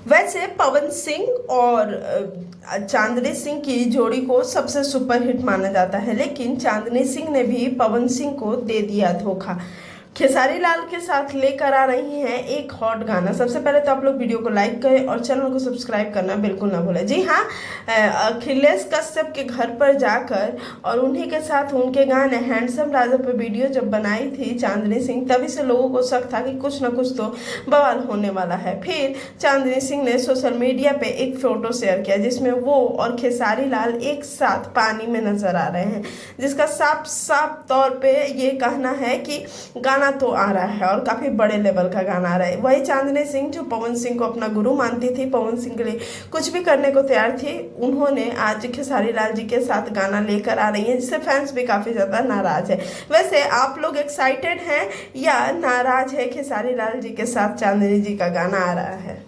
वैसे पवन सिंह और चांदनी सिंह की जोड़ी को सबसे सुपरहिट माना जाता है, लेकिन चांदनी सिंह ने भी पवन सिंह को दे दिया धोखा। खेसारी लाल के साथ लेकर आ रही हैं एक हॉट गाना। सबसे पहले तो आप लोग वीडियो को लाइक करें और चैनल को सब्सक्राइब करना बिल्कुल ना भूलें। जी हाँ, अखिलेश कश्यप के घर पर जाकर और उन्हीं के साथ उनके गाने हैंडसम राजा पर वीडियो जब बनाई थी चांदनी सिंह, तभी से लोगों को शक था कि कुछ ना कुछ तो बवाल होने वाला है। फिर चांदनी सिंह ने सोशल मीडिया पे एक फोटो शेयर किया जिसमें वो और खेसारी लाल एक साथ पानी में नजर आ रहे हैं, जिसका साफ साफ तौर पे ये कहना है कि गाना तो आ रहा है और काफी बड़े लेवल का गाना आ रहा है। वही चांदनी सिंह जो पवन सिंह को अपना गुरु मानती थी, पवन सिंह के लिए कुछ भी करने को तैयार थी, उन्होंने आज खेसारी लाल जी के साथ गाना लेकर आ रही हैं, जिससे फैंस भी काफी ज्यादा नाराज है। वैसे आप लोग एक्साइटेड हैं या नाराज है खेसारी लाल जी के साथ चांदनी जी का गाना आ रहा है?